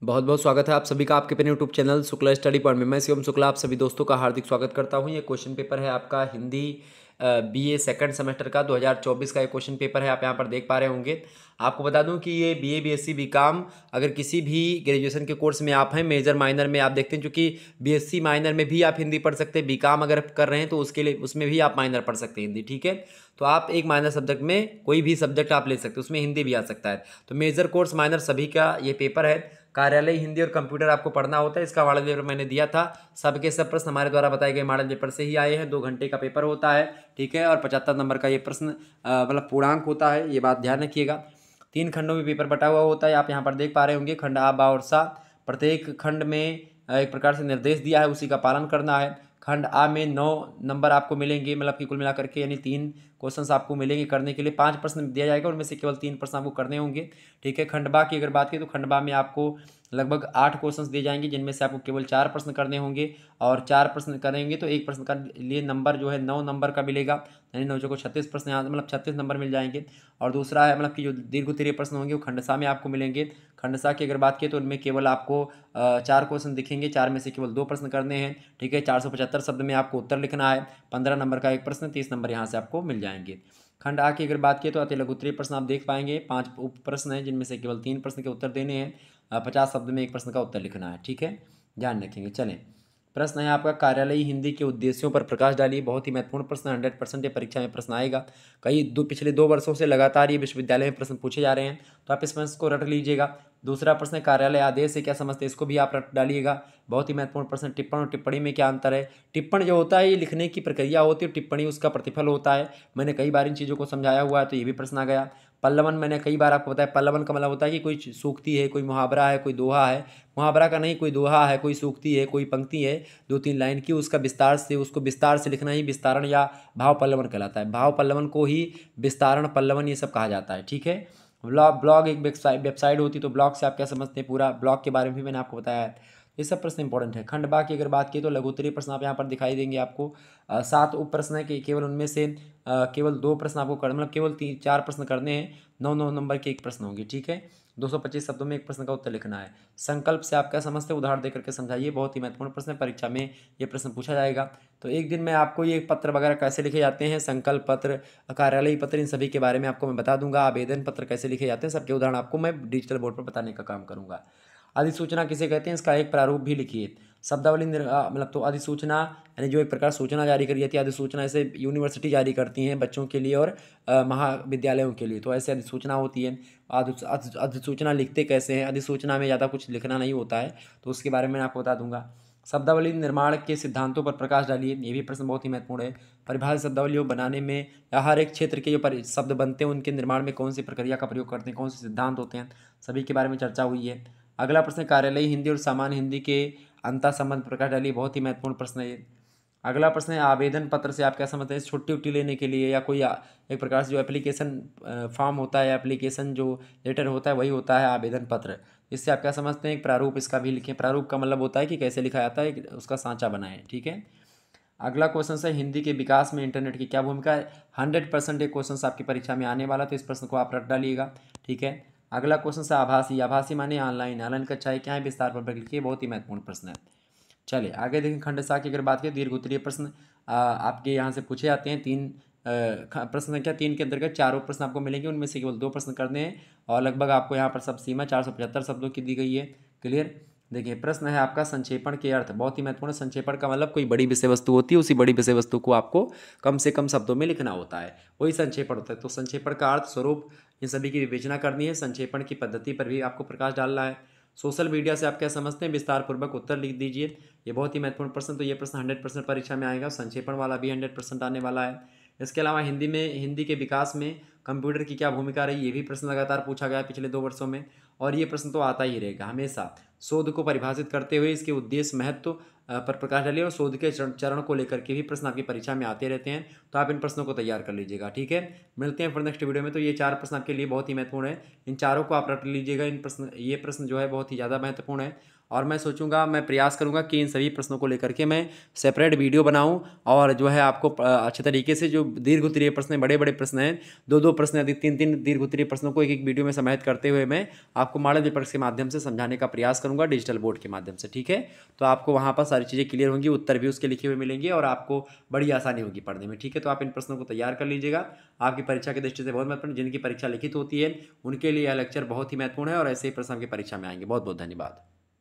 बहुत बहुत स्वागत है आप सभी का आपके अपने YouTube channel Shukla study point में। मैं शिवम शुक्ला आप सभी दोस्तों का हार्दिक स्वागत करता हूं। ये क्वेश्चन पेपर है आपका हिंदी बीए सेकंड सेमेस्टर का 2024 का ये क्वेश्चन पेपर है। आप यहां पर देख पा रहे होंगे। आपको बता दूं कि ये बीए बीएससी बीकॉम अगर किसी भी ग्रेजुएशन के कोर्स में आप हैं, मेजर माइनर में आप देखते हैं, चूंकि बीएससी माइनर में भी आप हिंदी पढ़ सकते हैं, बीकॉम अगर कर रहे हैं तो उसके लिए उसमें भी आप माइनर पढ़ सकते हैं हिंदी। ठीक है, तो आप एक माइनर सब्जेक्ट में कोई भी सब्जेक्ट आप ले सकते हैं, उसमें हिंदी भी आ सकता है। तो मेजर कोर्स माइनर सभी का ये पेपर है। कार्यालय हिंदी और कंप्यूटर आपको पढ़ना होता है। इसका मॉडल पेपर मैंने दिया था। सबके सब प्रश्न हमारे द्वारा बताए गए मॉडल पेपर से ही आए हैं। 2 घंटे का पेपर होता है, ठीक है, और 75 नंबर का ये प्रश्न मतलब पूर्णांक होता है, ये बात ध्यान रखिएगा। 3 खंडों में पेपर बटा हुआ होता है। आप यहाँ पर देख पा रहे होंगे खंड आ, बा और सा। प्रत्येक खंड में एक प्रकार से निर्देश दिया है, उसी का पालन करना है। खंड आ में 9 नंबर आपको मिलेंगे, मतलब कि कुल मिलाकर के यानी 3 क्वेश्चंस आपको मिलेंगे करने के लिए। 5 प्रश्न दिया जाएगा, उनमें से केवल 3 प्रश्न आपको करने होंगे। ठीक है, खंड बा की अगर बात करें तो खंड बा में आपको लगभग 8 क्वेश्चंस दिए जाएंगे, जिनमें से आपको केवल 4 प्रश्न करने होंगे। और 4 प्रश्न करेंगे तो एक प्रश्न का लिए नंबर जो है 9 नंबर का मिलेगा, यानी 9 को 36 प्रश्न, यहाँ मतलब 36 नंबर मिल जाएंगे। और दूसरा है मतलब कि जो दीर्घ उत्तरीय प्रश्न होंगे वो खंडसा में आपको मिलेंगे। खंडसा की अगर बात करें तो उनमें केवल आपको 4 क्वेश्चन दिखेंगे, 4 में से केवल 2 प्रश्न करने हैं। ठीक है, 475 शब्द में आपको उत्तर लिखना है। 15 नंबर का एक प्रश्न, 30 नंबर यहाँ से आपको मिल जाएंगे। खंड आ की अगर बात की तो अति लघु उत्तरीय प्रश्न आप देख पाएंगे। 5 उप प्रश्न हैं, जिनमें से केवल 3 प्रश्न के उत्तर देने हैं। 50 शब्द में एक प्रश्न का उत्तर लिखना है। ठीक है, ध्यान रखेंगे। चलें, प्रश्न है आपका कार्यालयी हिंदी के उद्देश्यों पर प्रकाश डालिए। बहुत ही महत्वपूर्ण प्रश्न, 100% ये परीक्षा में प्रश्न आएगा। पिछले 2 वर्षों से लगातार ये विश्वविद्यालय में प्रश्न पूछे जा रहे हैं, तो आप इस प्रश्न को रट लीजिएगा। दूसरा प्रश्न है कार्यालय आदेश से क्या समझते हैं, इसको भी आप रट डालिएगा। बहुत ही महत्वपूर्ण प्रश्न, टिप्पण और टिप्पणी में क्या अंतर है। टिप्पण जो होता है ये लिखने की प्रक्रिया होती है, टिप्पणी उसका प्रतिफल होता है। मैंने कई बार इन चीज़ों को समझाया हुआ है, तो ये भी प्रश्न आ गया। पल्लवन मैंने कई बार आपको बताया, पल्लवन का मतलब होता है कि कोई सूक्ति है, कोई मुहावरा है, कोई दोहा है। मुहावरा का नहीं, कोई दोहा है, कोई सूक्ति है, कोई पंक्ति है 2-3 लाइन की, उसको विस्तार से लिखना ही विस्तारण या भाव पल्लवन कहलाता है। भाव पल्लवन को ही विस्तारण पल्लवन ये सब कहा जाता है। ठीक है, ब्लॉग एक वेबसाइट होती है, तो ब्लॉग से आप क्या समझते हैं, पूरा ब्लॉग के बारे में भी मैंने आपको बताया है। ये सब प्रश्न इंपॉर्टेंट है। खंड बा की अगर बात की तो लघुत्तरीय प्रश्न आप यहाँ पर दिखाई देंगे आपको। 7 उप प्रश्न है कि केवल उनमें से केवल 2 प्रश्न आपको कर मतलब केवल 4 प्रश्न करने हैं। 9 नंबर के एक प्रश्न होंगे। ठीक है, 225 शब्दों में एक प्रश्न का उत्तर लिखना है। संकल्प से आप क्या समझते हैं, उदाहरण देकर के समझाइए। बहुत ही महत्वपूर्ण प्रश्न है, परीक्षा में ये प्रश्न पूछा जाएगा। तो एक दिन में आपको ये पत्र वगैरह कैसे लिखे जाते हैं, संकल्प पत्र, कार्यालयी पत्र, इन सभी के बारे में आपको मैं बता दूंगा। आवेदन पत्र कैसे लिखे जाते हैं, सबके उदाहरण आपको मैं डिजिटल बोर्ड पर बताने का काम करूंगा। अधिसूचना किसे कहते हैं, इसका एक प्रारूप भी लिखिए। शब्दावली मतलब तो अधिसूचना यानी जो एक प्रकार सूचना जारी करी जाती है। अधिसूचना ऐसे यूनिवर्सिटी जारी करती हैं बच्चों के लिए और महाविद्यालयों के लिए, तो ऐसे अधिसूचना होती है। अधिसूचना लिखते कैसे हैं, अधिसूचना में ज़्यादा कुछ लिखना नहीं होता है, तो उसके बारे में मैं आपको बता दूंगा। शब्दावली निर्माण के सिद्धांतों पर प्रकाश डालिए। ये भी प्रश्न बहुत ही महत्वपूर्ण है। परिभाषित शब्दावलियों बनाने में या हर एक क्षेत्र के जो शब्द बनते हैं उनके निर्माण में कौन सी प्रक्रिया का प्रयोग करते हैं, कौन से सिद्धांत होते हैं, सभी के बारे में चर्चा हुई है। अगला प्रश्न, कार्यालयी हिंदी और सामान्य हिंदी के अंतर संबंध प्रकाश डालिए। बहुत ही महत्वपूर्ण प्रश्न है ये। अगला प्रश्न है आवेदन पत्र से आप क्या समझते हैं, छुट्टी उट्टी लेने के लिए या कोई एक प्रकार से जो एप्लीकेशन फॉर्म होता है, एप्लीकेशन जो लेटर होता है वही होता है आवेदन पत्र। इससे आप क्या समझते हैं, एक प्रारूप इसका भी लिखें। प्रारूप का मतलब होता है कि कैसे लिखा जाता है, उसका सांचा बनाएं। ठीक है, अगला क्वेश्चन है हिंदी के विकास में इंटरनेट की क्या भूमिका है। 100% एक क्वेश्चन आपकी परीक्षा में आने वाला, तो इस प्रश्न को आप रट डालिएगा। ठीक है, अगला क्वेश्चन है आभासी। आभासी माने ऑनलाइन, ऑनलाइन कक्षाएं क्या है, विस्तार पर लिखिए। बहुत ही महत्वपूर्ण प्रश्न है। चलिए आगे देखें, खंड सा की अगर बात करें, दीर्घ उत्तरीय प्रश्न आपके यहाँ से पूछे जाते हैं। प्रश्न संख्या 3 के अंतर्गत 4 प्रश्न आपको मिलेंगे, उनमें से केवल 2 प्रश्न करने हैं। और लगभग आपको यहाँ पर सब सीमा 475 शब्दों की दी गई है। क्लियर, देखिए प्रश्न है आपका संक्षेपण के अर्थ। बहुत ही महत्वपूर्ण, संक्षेपण का मतलब कोई बड़ी विषय वस्तु होती है, उसी बड़ी विषय वस्तु को आपको कम से कम शब्दों में लिखना होता है, वही संक्षेपण होता है। तो संक्षेपण का अर्थ, स्वरूप, इन सभी की विवेचना करनी है। संक्षेपण की पद्धति पर भी आपको प्रकाश डालना है। सोशल मीडिया से आप क्या समझते हैं, विस्तार पूर्वक उत्तर लिख दीजिए। ये बहुत ही महत्वपूर्ण प्रश्न, तो ये प्रश्न 100% परीक्षा में आएगा। संक्षेपण वाला भी 100% आने वाला है। इसके अलावा हिंदी के विकास में कंप्यूटर की क्या भूमिका रही, ये भी प्रश्न लगातार पूछा गया है पिछले 2 वर्षों में, और ये प्रश्न तो आता ही रहेगा हमेशा। शोध को परिभाषित करते हुए इसके उद्देश्य, महत्व पर प्रकाश डालिए, और शोध के चरण को लेकर के भी प्रश्न आपकी परीक्षा में आते रहते हैं, तो आप इन प्रश्नों को तैयार कर लीजिएगा। ठीक है, मिलते हैं फिर नेक्स्ट वीडियो में। तो ये 4 प्रश्न आपके लिए बहुत ही महत्वपूर्ण है, इन चारों को आप रट लीजिएगा। ये प्रश्न जो है बहुत ही ज़्यादा महत्वपूर्ण है, और मैं प्रयास करूंगा कि इन सभी प्रश्नों को लेकर के मैं सेपरेट वीडियो बनाऊं, और जो है आपको अच्छे तरीके से जो दीर्घ उत्तरीय प्रश्न, बड़े बड़े प्रश्न हैं, 2-2 प्रश्न यदि 3-3 दीर्घ उत्तरीय प्रश्नों को एक वीडियो में समाहित करते हुए मैं आपको मॉडल पेपर के माध्यम से समझाने का प्रयास करूँ। करूँगा डिजिटल बोर्ड के माध्यम से, ठीक है। तो आपको वहाँ पर सारी चीज़ें क्लियर होंगी, उत्तर भी उसके लिखे हुए मिलेंगे और आपको बड़ी आसानी होगी पढ़ने में, ठीक है। तो आप इन प्रश्नों को तैयार कर लीजिएगा, आपकी परीक्षा की दृष्टि से बहुत महत्वपूर्ण। जिनकी परीक्षा लिखित होती है उनके लिए यह लेक्चर बहुत ही महत्वपूर्ण है और ऐसे ही प्रश्न आपकी परीक्षा में आएंगे। बहुत बहुत धन्यवाद।